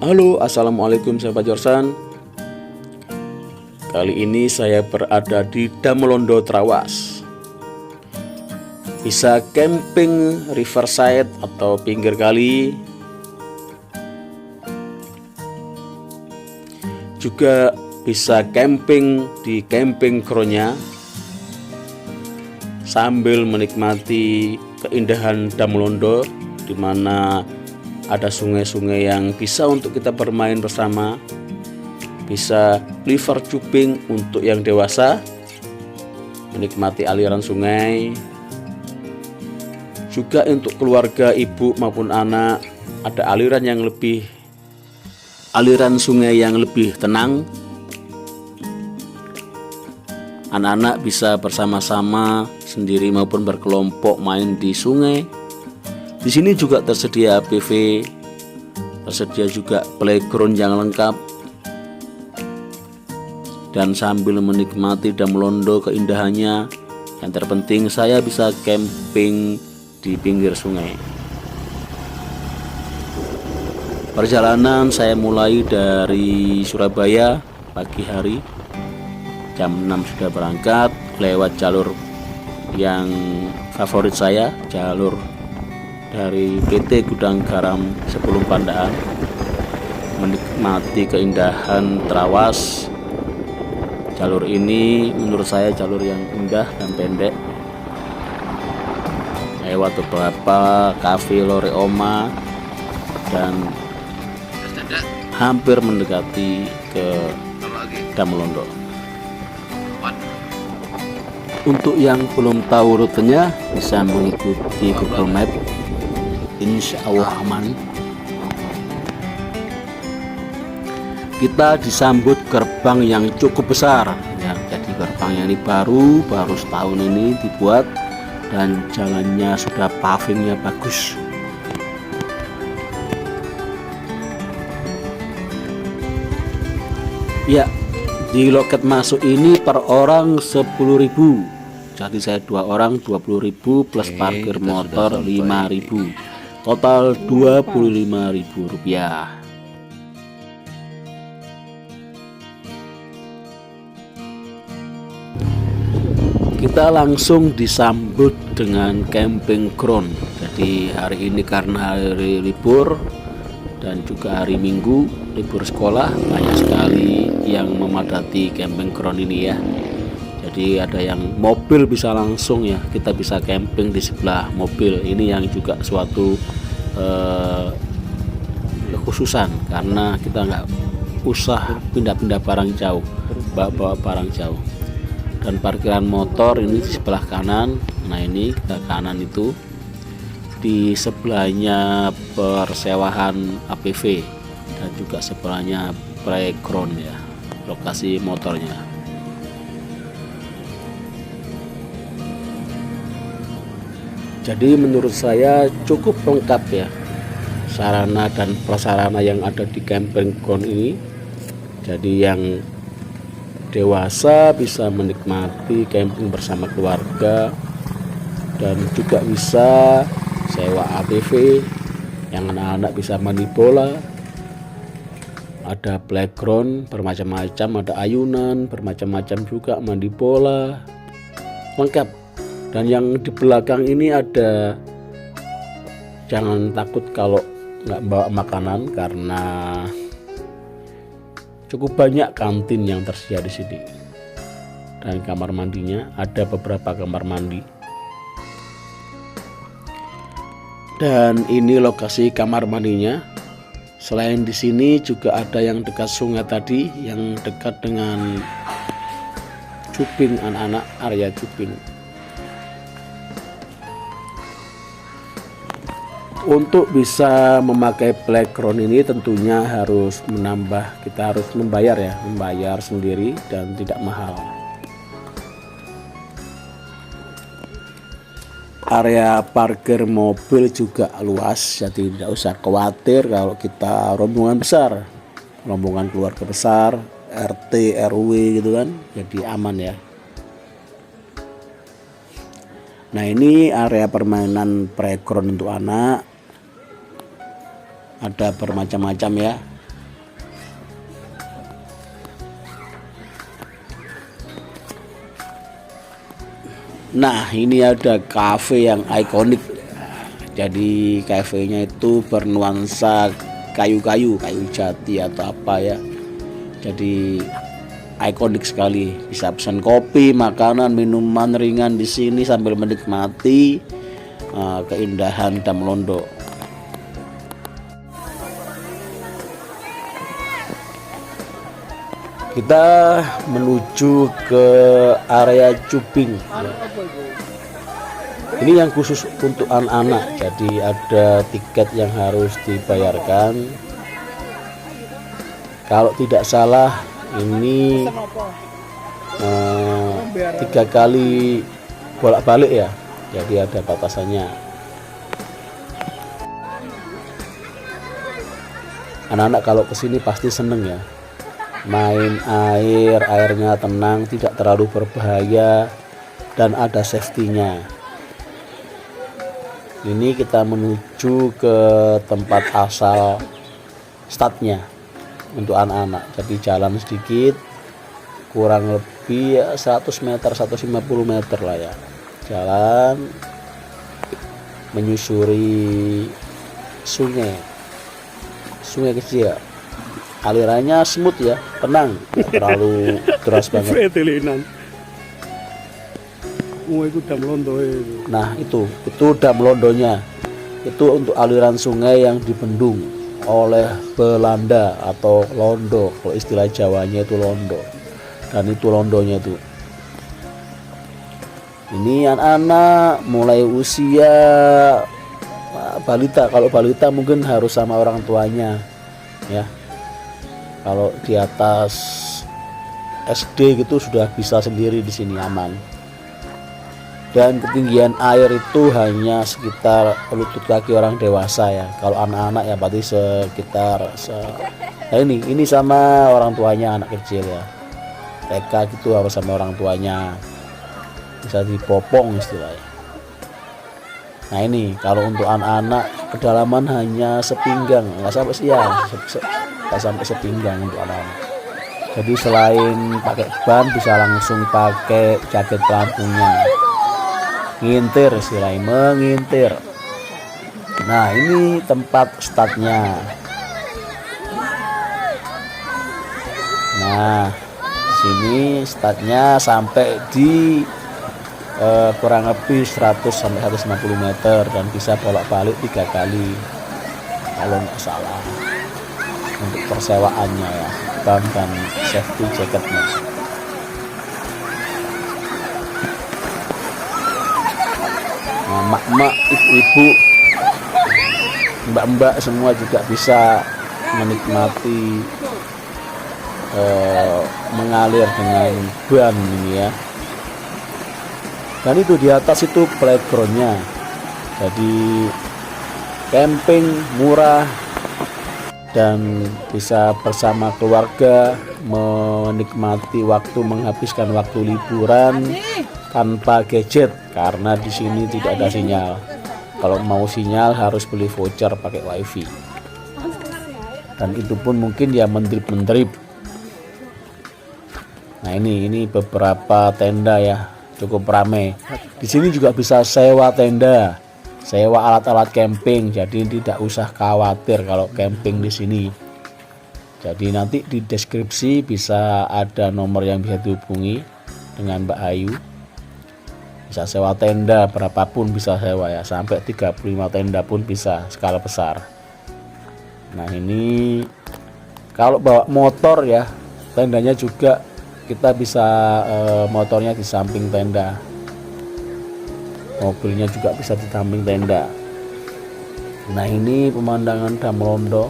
Halo, assalamualaikum sahabat Jorsan. Kali ini saya berada di Damelondo Trawas. Bisa camping riverside atau pinggir kali, juga bisa camping di camping groundnya sambil menikmati keindahan Damelondo, di mana ada sungai-sungai yang bisa untuk kita bermain bersama. Bisa river cuping untuk yang dewasa, menikmati aliran sungai. Juga untuk keluarga, ibu maupun anak, ada aliran sungai yang lebih tenang. Anak-anak bisa bersama-sama, sendiri maupun berkelompok main di sungai. Di sini juga tersedia APV, tersedia juga playground yang lengkap. Dan sambil menikmati Damelondo keindahannya, yang terpenting saya bisa camping di pinggir sungai. Perjalanan saya mulai dari Surabaya pagi hari. Jam 6 sudah berangkat, lewat jalur yang favorit saya, jalur dari PT Gudang Garam Sepuluh Pandaan, menikmati keindahan Trawas. Jalur ini menurut saya jalur yang indah dan pendek, lewat beberapa kafe Lore Oma dan hampir mendekati ke Damelondo. Untuk yang belum tahu rutenya bisa mengikuti Google Map, insya Allah aman. Kita disambut gerbang yang cukup besar ya, jadi gerbangnya ini baru setahun ini dibuat dan jalannya sudah pavingnya bagus. Ya, di loket masuk ini per orang 10.000. Jadi saya 2 orang 20.000 plus parkir motor 5.000. Total 25.000 rupiah. Kita langsung disambut dengan camping ground. Jadi hari ini karena hari libur dan juga hari Minggu libur sekolah, banyak sekali yang memadati camping ground ini ya. Jadi ada yang mobil bisa langsung ya, kita bisa camping di sebelah mobil. Ini yang juga suatu kekhususan, karena kita nggak usah pindah-pindah barang jauh, bawa barang jauh. Dan parkiran motor ini di sebelah kanan. Nah ini kita kanan itu, di sebelahnya persewaan APV dan juga sebelahnya playground ya, lokasi motornya. Jadi menurut saya cukup lengkap ya sarana dan prasarana yang ada di camping ground ini. Jadi yang dewasa bisa menikmati camping bersama keluarga, dan juga bisa sewa ATV. Yang anak-anak bisa mandi bola, ada playground bermacam-macam, ada ayunan bermacam-macam juga, mandi bola lengkap. Dan yang di belakang ini ada, jangan takut kalau nggak bawa makanan, karena cukup banyak kantin yang tersedia di sini. Dan kamar mandinya ada beberapa kamar mandi. Dan ini lokasi kamar mandinya. Selain di sini juga ada yang dekat sungai tadi, yang dekat dengan cuping anak-anak, area cuping. Untuk bisa memakai playground ini tentunya kita harus membayar sendiri dan tidak mahal. Area parkir mobil juga luas, jadi tidak usah khawatir kalau kita rombongan besar, rombongan keluarga besar, RT, RW gitu kan, jadi aman ya. Nah ini area permainan playground untuk anak. Ada bermacam-macam ya, Nah, ini ada cafe yang ikonik. Jadi kafenya itu bernuansa kayu-kayu, kayu jati atau apa ya. Jadi ikonik sekali. Bisa pesan kopi, makanan, minuman ringan di sini sambil menikmati keindahan Dam Londo. Kita menuju ke area cubing. Ini yang khusus untuk anak-anak, jadi ada tiket yang harus dibayarkan. Kalau tidak salah ini 3 kali bolak-balik ya, jadi ada batasannya. Anak-anak kalau kesini pasti seneng ya, main airnya tenang, tidak terlalu berbahaya, dan ada safety-nya. Ini kita menuju ke tempat asal startnya untuk anak-anak. Jadi jalan sedikit, kurang lebih 100 meter, 150 meter lah ya. Jalan menyusuri sungai kecil. Alirannya smooth ya, tenang, tidak terlalu deras banget. Nah itu Dam Londonya. Itu untuk aliran sungai yang dibendung oleh Belanda atau Londo, kalau istilah Jawanya itu Londo. Dan itu Londonya itu. Ini anak-anak mulai usia balita. Kalau balita mungkin harus sama orang tuanya ya. Kalau di atas SD gitu sudah bisa sendiri di sini, aman. Dan ketinggian air itu hanya sekitar lutut kaki orang dewasa ya. Kalau anak-anak ya berarti sekitar nah ini sama orang tuanya, anak kecil ya. TK gitu harus sama orang tuanya, bisa dipopong istilahnya. Nah ini kalau untuk anak-anak kedalaman hanya sepinggang, nggak sampai sepinggang untuk anak-anak. Jadi selain pakai ban bisa langsung pakai jaket pelampungnya. Ngintir istilahnya, mengintir. Nah ini tempat startnya. Nah sini startnya sampai di kurang lebih 100 sampai 150 meter dan bisa bolak-balik 3 kali kalau nggak salah. Untuk persewaannya ya, ban dan safety jacketnya. Mak-mak, ibu-ibu, mbak-mbak semua juga bisa menikmati mengalir dengan ban ini ya. Dan itu di atas itu playgroundnya. Jadi camping murah dan bisa bersama keluarga menikmati waktu, menghabiskan waktu liburan tanpa gadget karena di sini tidak ada sinyal. Kalau mau sinyal harus beli voucher pakai wifi. Dan itu pun mungkin ya mentrip-mentrip. Nah ini beberapa tenda ya, cukup ramai. Di sini juga bisa sewa tenda, sewa alat-alat camping. Jadi tidak usah khawatir kalau camping di sini. Jadi nanti di deskripsi bisa ada nomor yang bisa dihubungi dengan Mbak Ayu. Bisa sewa tenda berapapun bisa sewa ya, sampai 35 tenda pun bisa skala besar. Nah ini kalau bawa motor ya, tendanya juga kita bisa motornya di samping tenda, mobilnya juga bisa di samping tenda. Nah ini pemandangan Dam Londo.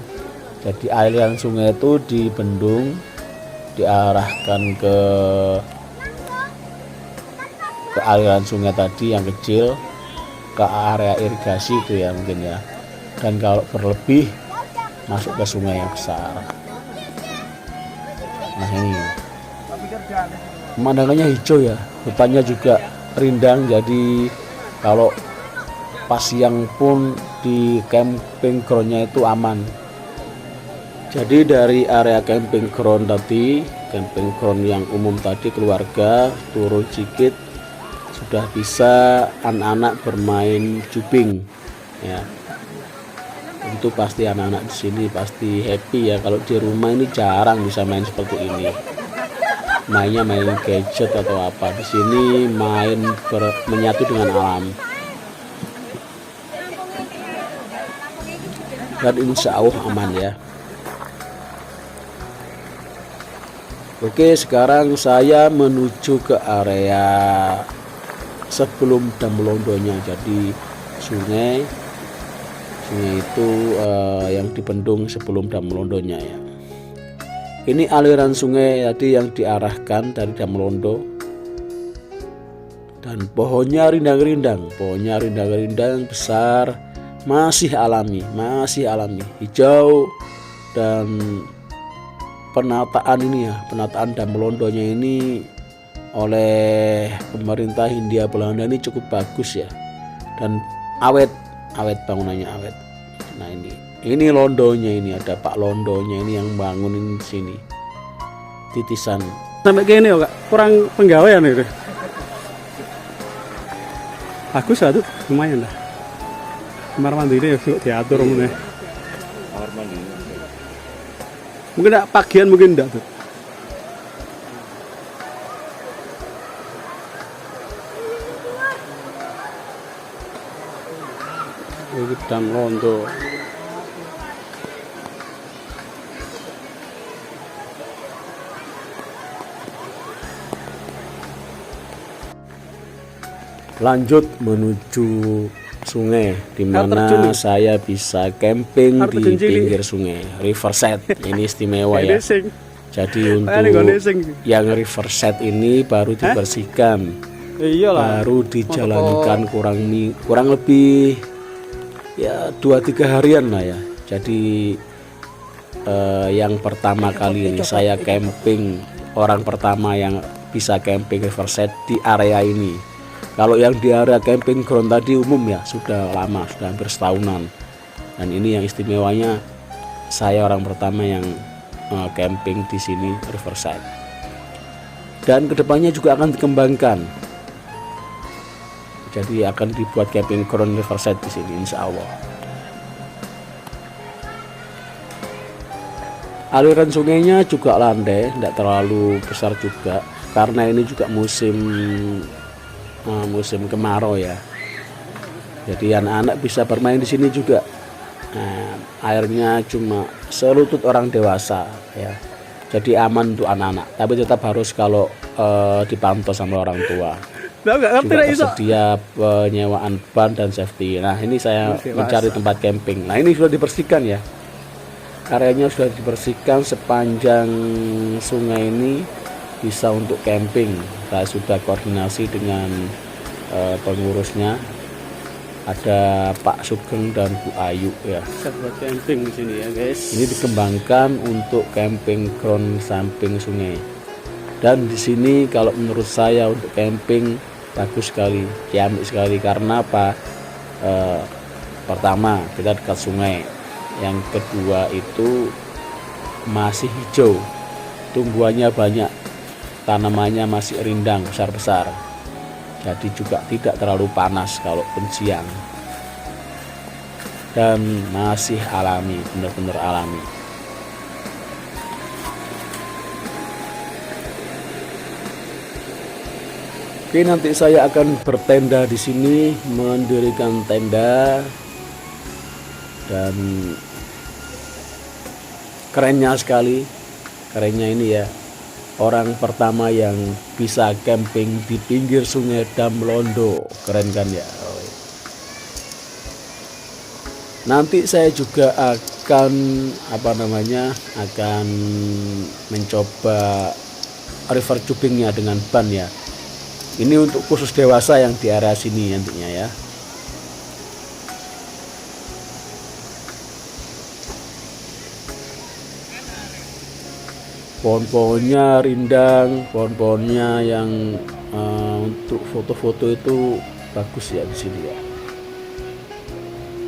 Jadi aliran sungai itu dibendung, diarahkan ke aliran sungai tadi yang kecil ke area irigasi itu ya mungkin ya. Dan kalau berlebih masuk ke sungai yang besar. Nah ini pemandangannya hijau ya, hutannya juga rindang. Jadi kalau pas siang pun di camping groundnya itu aman. Jadi dari area camping ground tadi, camping ground yang umum tadi keluarga turun sedikit sudah bisa anak-anak bermain juping ya. Itu pasti anak-anak di sini pasti happy ya, kalau di rumah ini jarang bisa main seperti ini. Mainnya main gadget atau apa, di sini main menyatu dengan alam. Dan insya Allah aman ya. Oke, sekarang saya menuju ke area sebelum Dam Londonya. Jadi sungai itu yang dibendung sebelum Dam Londonya ya. Ini aliran sungai tadi yang diarahkan dari Dam Londo. Dan pohonnya rindang-rindang besar, masih alami, hijau. Dan penataan Dam Londonya ini oleh pemerintah Hindia Belanda ini cukup bagus ya, dan awet bangunannya awet. Nah ini Londonya, ini ada Pak Londonya ini yang bangunin di sini titisan sampai kayak ini kok kurang penggawaian itu. Bagus lah tuh, lumayan lah. Kamar mandi ini yuk diatur mana? Kamar mandi. Mungkin enggak pagian, mungkin enggak tuh. Ini Dam Londo. Lanjut menuju sungai, di mana saya bisa camping di pinggir sungai, riverside. Ini istimewa ya. Jadi untuk yang riverside ini baru dibersihkan, baru dijalankan kurang lebih ya 2-3 harian lah ya. Jadi yang pertama kali ini saya camping, orang pertama yang bisa camping riverside di area ini. Kalau yang di area camping ground tadi umum ya sudah lama, sudah hampir setahunan. Dan ini yang istimewanya, saya orang pertama yang camping di sini riverside. Dan kedepannya juga akan dikembangkan. Jadi akan dibuat camping ground riverside di sini, insya Allah. Aliran sungainya juga landai, tidak terlalu besar juga, karena ini juga musim kemarau ya. Jadi anak-anak bisa bermain di sini juga. Nah, airnya cuma selutut orang dewasa ya. Jadi aman untuk anak-anak. Tapi tetap harus kalau dipantau sama orang tua. Juga tersedia penyewaan ban dan safety. Nah ini saya mencari tempat camping. Nah ini sudah dibersihkan ya. Areanya sudah dibersihkan, sepanjang sungai ini bisa untuk camping. Saya sudah koordinasi dengan pengurusnya, ada Pak Sugeng dan Bu Ayu ya. Buat camping di sini ya guys. Ini dikembangkan untuk camping ground samping sungai. Dan di sini kalau menurut saya untuk camping bagus sekali, ciamik sekali. Karena apa? Pertama kita dekat sungai, yang kedua itu masih hijau, tumbuhannya banyak, tanamannya masih rindang besar-besar, jadi juga tidak terlalu panas kalau siang, dan masih alami, benar-benar alami. Oke, nanti saya akan bertenda di sini, mendirikan tenda. Dan kerennya ini ya, orang pertama yang bisa camping di pinggir sungai Dam Londo. Keren kan ya. Nanti saya juga akan akan mencoba river tubingnya dengan ban ya. Ini untuk khusus dewasa yang di area sini nantinya ya. Pohon-pohonnya rindang, pohon-pohonnya yang untuk foto-foto itu bagus ya di sini ya.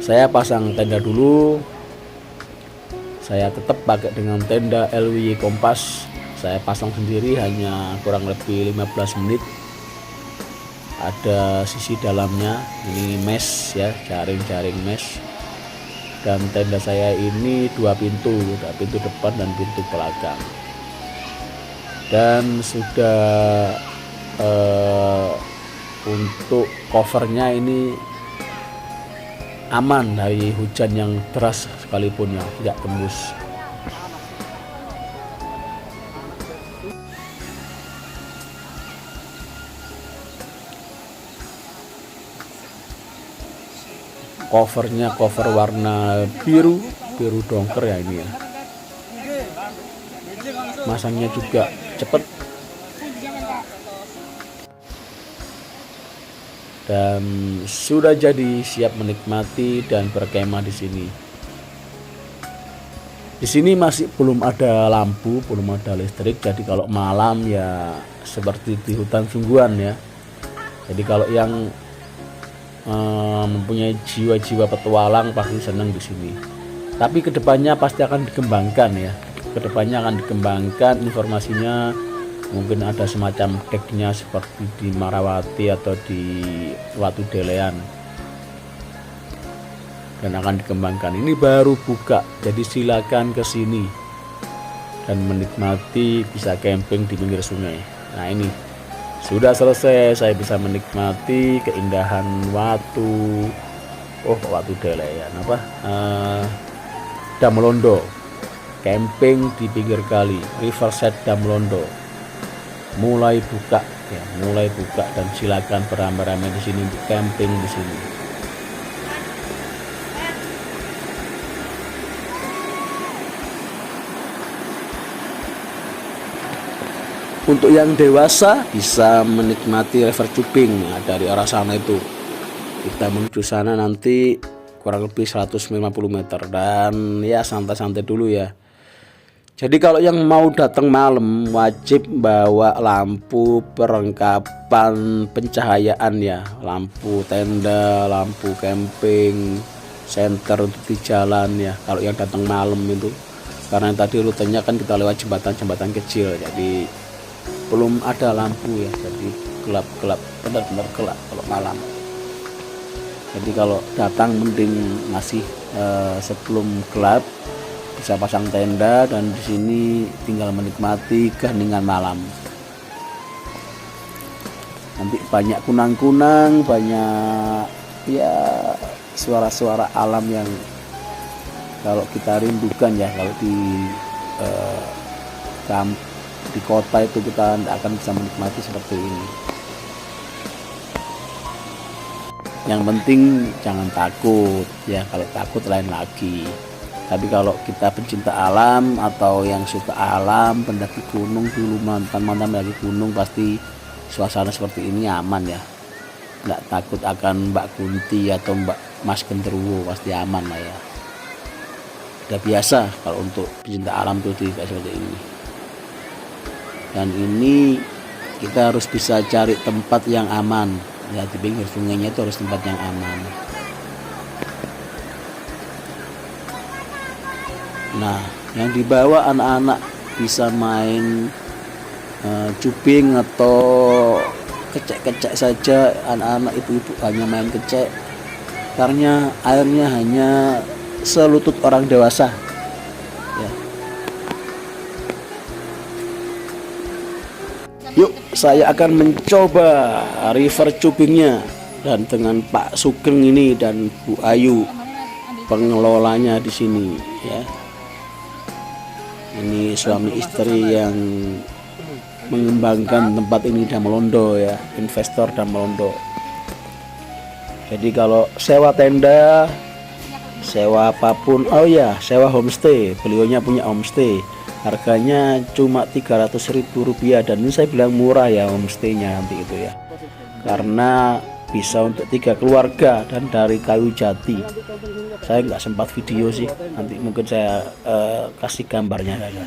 Saya pasang tenda dulu. Saya tetap pakai dengan tenda LWY Kompas. Saya pasang sendiri hanya kurang lebih 15 menit. ada sisi dalamnya, ini mesh ya, jaring-jaring mesh. Dan tenda saya ini 2 pintu, pintu depan dan pintu belakang. Dan sudah untuk covernya ini aman dari hujan yang deras sekalipun ya, tidak tembus. Covernya cover warna biru dongker ya ini ya. Masangnya juga cepet dan sudah jadi, siap menikmati dan berkemah di sini. Di sini masih belum ada lampu, belum ada listrik, jadi kalau malam ya seperti di hutan sungguhan ya. Jadi kalau yang mempunyai jiwa-jiwa petualang pasti senang di sini. Tapi kedepannya pasti akan dikembangkan ya. Kedepannya akan dikembangkan informasinya, mungkin ada semacam deknya seperti di Marawati atau di Watu Delean, dan akan dikembangkan. Ini baru buka, jadi silakan ke sini dan menikmati, bisa camping di pinggir sungai. Nah ini sudah selesai, saya bisa menikmati keindahan Watu Delean Damelondo, camping di pinggir kali, Riverside Damelondo mulai buka dan silakan beramai-ramai di sini untuk camping di sini. Untuk yang dewasa bisa menikmati river cuping. Nah, dari arah sana itu kita menuju sana nanti kurang lebih 150 meter, dan ya santai-santai dulu ya. Jadi kalau yang mau datang malam wajib bawa lampu perlengkapan pencahayaan ya, lampu tenda, lampu camping, senter untuk di jalan ya. Kalau yang datang malam itu, karena tadi rutenya kan kita lewat jembatan kecil, jadi belum ada lampu ya, jadi gelap, benar-benar gelap kalau malam. Jadi kalau datang mending masih sebelum gelap, bisa pasang tenda dan di sini tinggal menikmati keheningan malam. Nanti banyak kunang-kunang, banyak ya suara-suara alam yang kalau kita rindukan ya. Kalau di kota itu kita tidak akan bisa menikmati seperti ini. Yang penting jangan takut ya, kalau takut lain lagi. Tapi kalau kita pencinta alam atau yang suka alam, pendaki gunung dulu, mantan lagi gunung, pasti suasana seperti ini aman ya. Nggak takut akan Mbak Kunti atau Mbak Mas Genderuwo, pasti aman lah ya. Udah biasa kalau untuk pencinta alam tuh kayak seperti ini. Dan ini kita harus bisa cari tempat yang aman ya, di pinggir sungainya itu harus tempat yang aman. Nah, yang dibawa anak-anak bisa main cuping atau kecek-kecek saja. Anak-anak ibu-ibu hanya main kecek, karena airnya hanya selutut orang dewasa ya. Yuk, saya akan mencoba river cupingnya, dan dengan Pak Sugeng ini dan Bu Ayu pengelolanya di sini ya. Ini suami istri yang mengembangkan tempat ini, Damelondo ya, investor Damelondo. Jadi kalau sewa tenda, sewa apapun, oh ya, sewa homestay, beliaunya punya homestay, harganya cuma Rp300.000, dan ini saya bilang murah ya homestaynya nanti itu ya, karena bisa untuk 3 keluarga dan dari kayu jati. Saya nggak sempat video sih, nanti mungkin saya kasih gambarnya saja.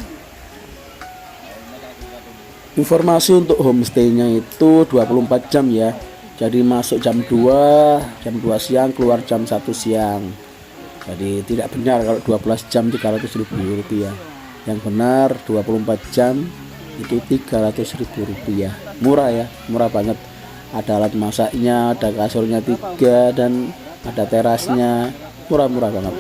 Informasi untuk homestaynya itu 24 jam ya, jadi masuk jam 2 siang, keluar jam 1 siang. Jadi tidak benar kalau 12 jam Rp300.000, yang benar 24 jam itu Rp300.000. Murah ya, murah banget. Ada alat masaknya, ada kasurnya 3, dan ada terasnya. Murah-murah banget.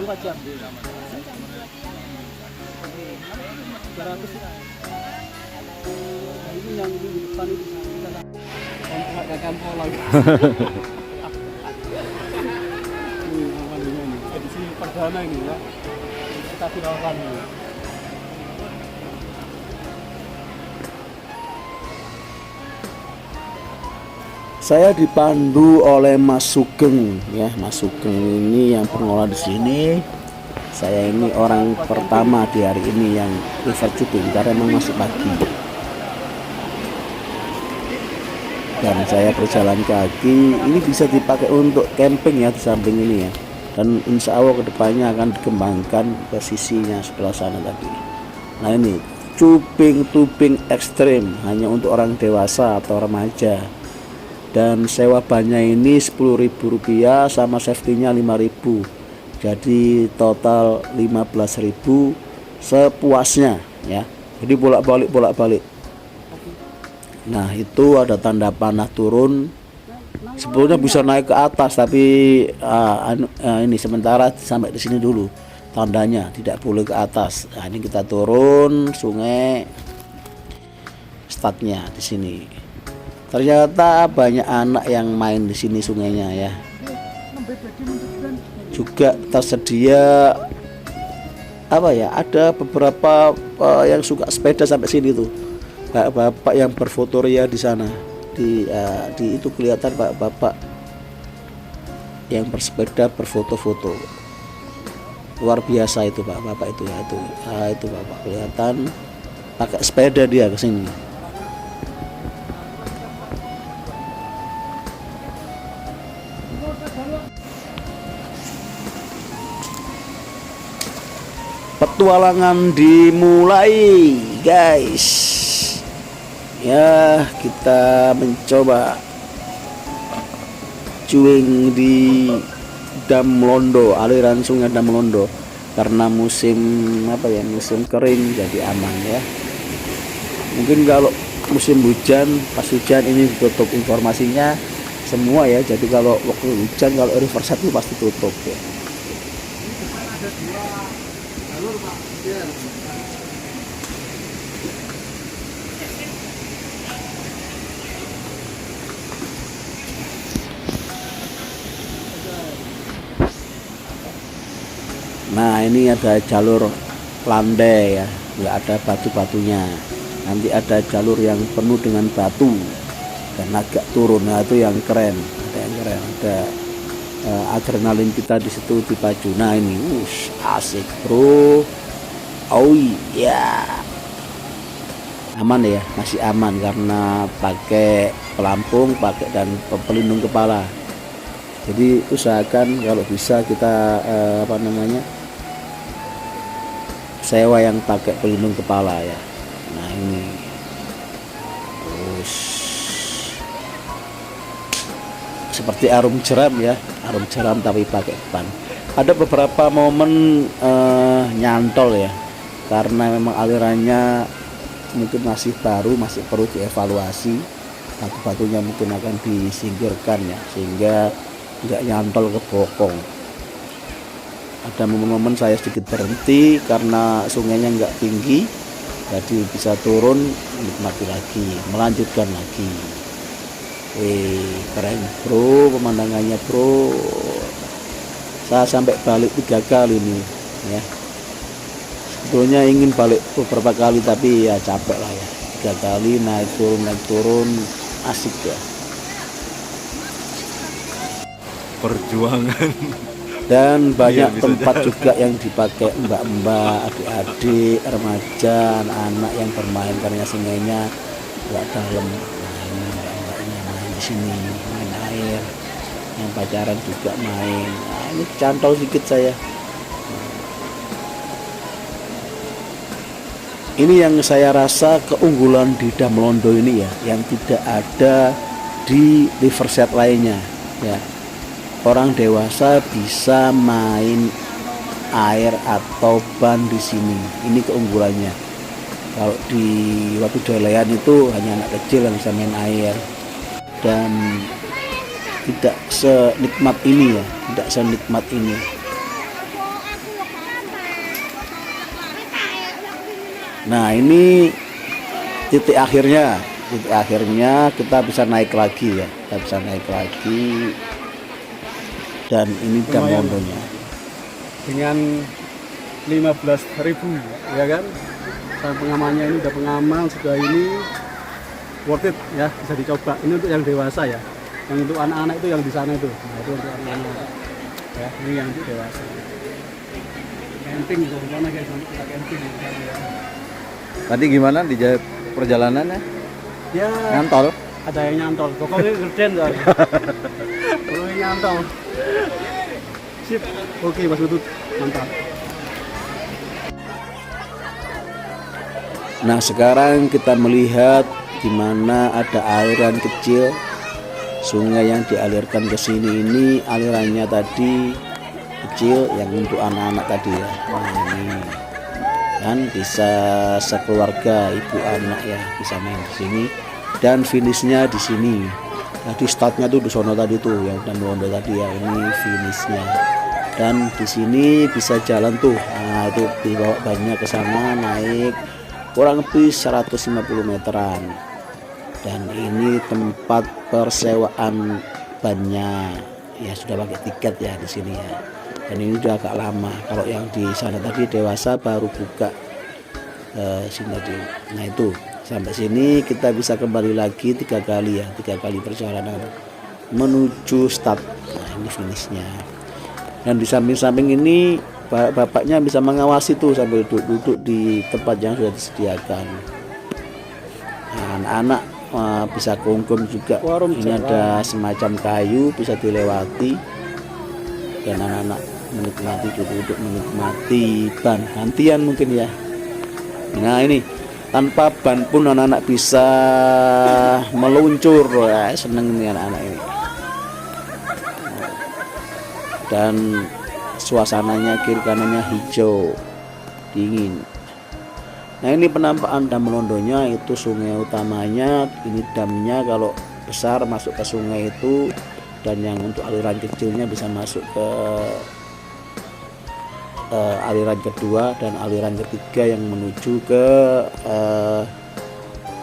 Edisi perdana ini ya, kita viralkan ini. Saya dipandu oleh Mas Sugeng ya. Mas Sugeng ini yang pengelola di sini. Saya ini orang pertama di hari ini yang river tubing karena memang masih pagi. Dan saya berjalan kaki. Ini bisa dipakai untuk camping ya di samping ini ya. Dan insya Allah kedepannya akan dikembangkan ke sisinya sebelah sana tadi. Nah ini tubing ekstrim hanya untuk orang dewasa atau remaja. Dan sewa bannya ini Rp10.000 sama safety-nya Rp5.000. Jadi total Rp15.000 sepuasnya ya. Jadi bolak-balik. Nah, itu ada tanda panah turun. Sebelumnya bisa naik ke atas tapi ini sementara sampai di sini dulu. Tandanya tidak boleh ke atas. Nah, ini kita turun sungai. Startnya di sini. Ternyata banyak anak yang main di sini sungainya ya. Juga tersedia ada beberapa yang suka sepeda sampai sini tuh. Bapak yang berfotoria di sana. Di itu kelihatan bapak yang bersepeda berfoto-foto. Luar biasa itu bapak itu ya itu bapak kelihatan pakai sepeda dia ke sini. Petualangan dimulai guys ya. Kita mencoba cuing di Dam Londo, aliran sungai Dam Londo, karena musim musim kering jadi aman ya. Mungkin kalau musim hujan, pas hujan ini ditutup informasinya semua ya. Jadi kalau waktu hujan, kalau riverside itu pasti tutup ya. Nah ini ada jalur landai ya, nggak ada batu-batunya. Nanti ada jalur yang penuh dengan batu dan agak turun. Nah itu yang keren, ada adrenalin kita di situ dipacu. Nah ini asik bro. Oh iya, aman ya, masih aman karena pakai pelampung, dan pelindung kepala. Jadi usahakan kalau bisa kita sewa yang pakai pelindung kepala ya. Nah ini seperti arum jeram ya, arum jeram tapi pakai ban. Ada beberapa momen nyantol ya, karena memang alirannya mungkin masih baru, masih perlu dievaluasi. Batu-batunya mungkin akan disingkirkan ya, sehingga nggak nyantol ke bokong. Ada momen-momen saya sedikit berhenti karena sungainya nggak tinggi, jadi bisa turun, menikmati lagi, melanjutkan lagi. Keren bro pemandangannya bro. Saya sampai balik 3 kali nih ya. Sebetulnya ingin balik beberapa kali tapi ya capek lah ya. 3 kali naik turun asik ya. Perjuangan. Dan banyak Iya, tempat juga yang dipakai mbak-mbak, adik-adik, remaja, anak-anak yang bermain karena sungainya nggak dalam. Nah ini mbak-mbaknya main di sini, main air. Yang pacaran juga main. Nah ini cantol sedikit saya. Ini yang saya rasa keunggulan di Dam Londo ini ya, yang tidak ada di riverside lainnya ya. Orang dewasa bisa main air atau ban di sini. Ini keunggulannya. Kalau di waktu Delean itu hanya anak kecil yang bisa main air. dan tidak senikmat ini ya, tidak senikmat ini. Nah, ini titik akhirnya kita bisa naik lagi ya, dan ini dam Londonya dengan 15.000 ya kan. Sama pengamannya ini udah pengaman sudah, ini worth it ya, bisa dicoba. Ini untuk yang dewasa ya, yang untuk anak-anak itu yang di sana itu. Nah, itu untuk anak-anak ya, ini yang untuk dewasa. Camping di sana guys, nanti kita camping di sana ya. Tadi gimana di perjalanannya? Ya, Nyantol? ada yang nyantol. Pokoknya gerden soalnya. Pokoknya nyantol. Sip. Oke, Mas Butut. Mantap. Nah, sekarang kita melihat di mana ada aliran kecil sungai yang dialirkan ke sini. Ini alirannya tadi kecil yang untuk anak-anak tadi ya. Nah, ini kan bisa sekeluarga ibu anak ya, bisa main di sini dan finishnya di sini. Tadi startnya tuh di sono tadi tuh yang dan Londo tadi ya, ini finishnya. Dan di sini bisa jalan tuh. Nah, itu dibawa banyak ke sana, naik kurang lebih 150 meteran. Dan ini tempat persewaan bannya ya, sudah pakai tiket ya di sini ya. Dan ini udah agak lama. Kalau yang di sana tadi dewasa baru buka sini tadi. Nah, itu sampai sini kita bisa kembali lagi 3 kali ya, 3 kali perjalanan menuju start. Nah, ini finishnya. Dan di samping-samping ini bapaknya bisa mengawasi tuh sambil duduk di tempat yang sudah disediakan. Nah, anak-anak bisa kungkum juga. Ini ada semacam kayu bisa dilewati dan anak-anak menikmati, duduk menikmati ban gantian mungkin ya. Nah, ini tanpa ban pun anak-anak bisa meluncur ya, seneng nih anak-anak ini. Dan suasananya kiri kanannya hijau dingin. Nah, ini penampakan dam Londonya, itu sungai utamanya, ini damnya kalau besar masuk ke sungai itu, dan yang untuk aliran kecilnya bisa masuk ke aliran kedua dan aliran ketiga yang menuju ke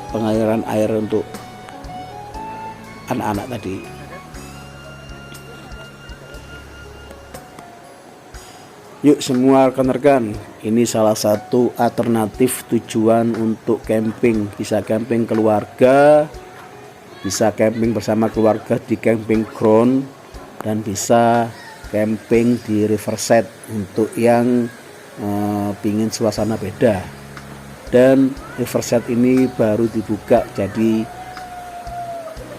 pengaliran air untuk anak-anak tadi. Yuk semua rekan-rekan, ini salah satu alternatif tujuan untuk camping. Bisa camping keluarga, bisa camping bersama keluarga di camping ground, dan bisa camping di riverside untuk yang pingin suasana beda. Dan riverside ini baru dibuka, jadi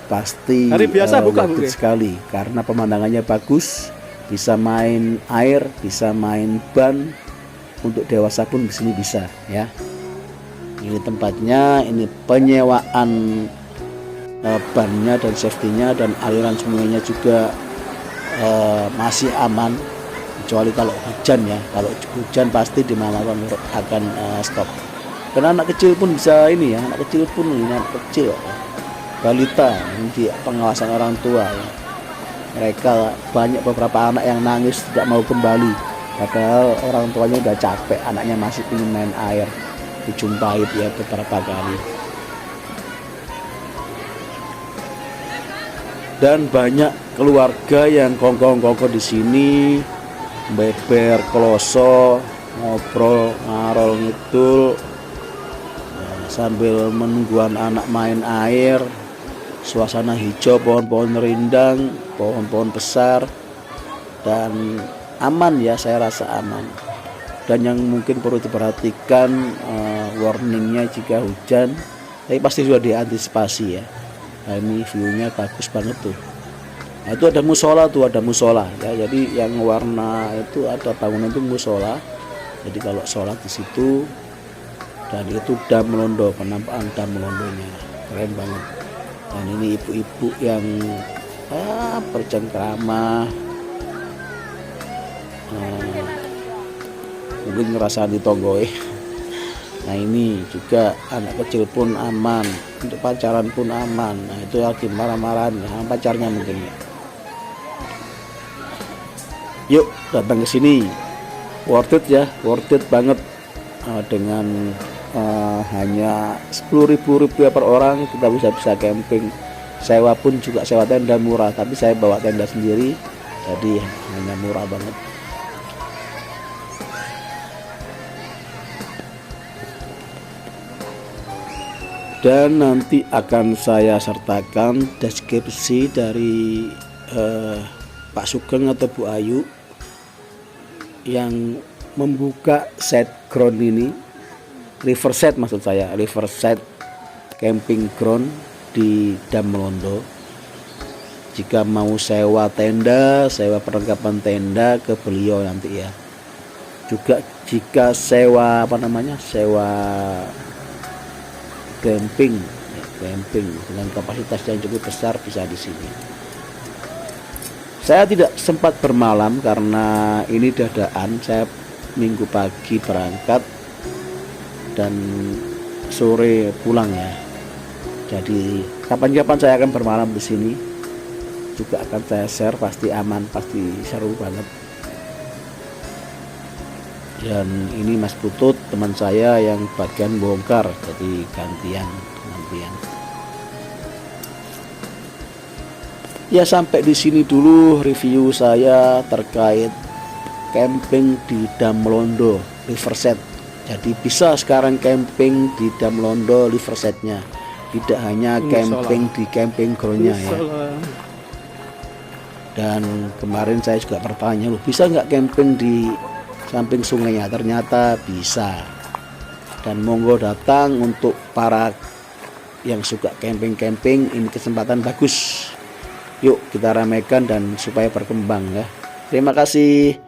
pasti hari biasa buka worth it sekali karena pemandangannya bagus. Bisa main air, bisa main ban, untuk dewasa pun di sini bisa ya. Ini tempatnya, ini penyewaan bannya dan safety-nya, dan aliran sungainya juga masih aman, kecuali kalau hujan ya. Kalau hujan pasti di mana akan stop. Karena anak kecil pun bisa ini ya, anak kecil balita ini di pengawasan orang tua ya. Mereka banyak beberapa anak yang nangis tidak mau kembali, padahal orang tuanya udah capek, anaknya masih ingin main air. Dijumpai ya beberapa kali. Dan banyak keluarga yang kongko-kongko di sini, beber kloso, ngobrol ngarol ngidul sambil menunggu anak main air. Suasana hijau, pohon-pohon rindang, pohon-pohon besar, dan aman ya, saya rasa aman. Dan yang mungkin perlu diperhatikan warningnya jika hujan, tapi pasti sudah diantisipasi ya. Nah, ini view-nya bagus banget tuh. Nah, itu ada musola ya. Jadi yang warna itu ada bangunan itu musola. Jadi kalau sholat di situ, dan itu dam Londo, penampakan dam Londonya keren banget. Dan ini ibu-ibu yang bercengkrama, mungkin ngerasa ditonggoi. Nah ini juga anak kecil pun aman, untuk pacaran pun aman. Nah itu lagi marah-marahan sama pacarnya mungkin ya. Yuk datang ke sini, worth it ya, worth it banget. Dengan hanya 10.000 rupiah per orang kita bisa camping. Sewa pun juga sewa tenda murah, tapi saya bawa tenda sendiri, jadi hanya murah banget. Dan nanti akan saya sertakan deskripsi dari Pak Sugeng atau Bu Ayu yang membuka set ground ini, riverside maksud saya, riverside camping ground di Dam Melondo. Jika mau sewa tenda, sewa perlengkapan tenda ke beliau nanti ya. Juga jika sewa sewa camping dengan kapasitas yang cukup besar bisa di sini. Saya tidak sempat bermalam karena ini dadaan. Saya minggu pagi berangkat dan sore pulang ya. Jadi kapan-kapan saya akan bermalam di sini. Juga akan saya share, pasti aman, pasti seru banget. Dan ini Mas Putut teman saya yang bagian bongkar, jadi gantian. Ya sampai di sini dulu review saya terkait camping di Dam Melondo Riverside. Jadi bisa sekarang camping di Dam Melondo Riverside-nya, tidak hanya camping di camping ground-nya ya. Dan kemarin saya juga bertanya, loh bisa nggak camping di samping sungainya? Ternyata bisa. Dan monggo datang untuk para yang suka camping-camping, ini kesempatan bagus. Yuk kita ramaikan dan supaya berkembang ya. Terima kasih.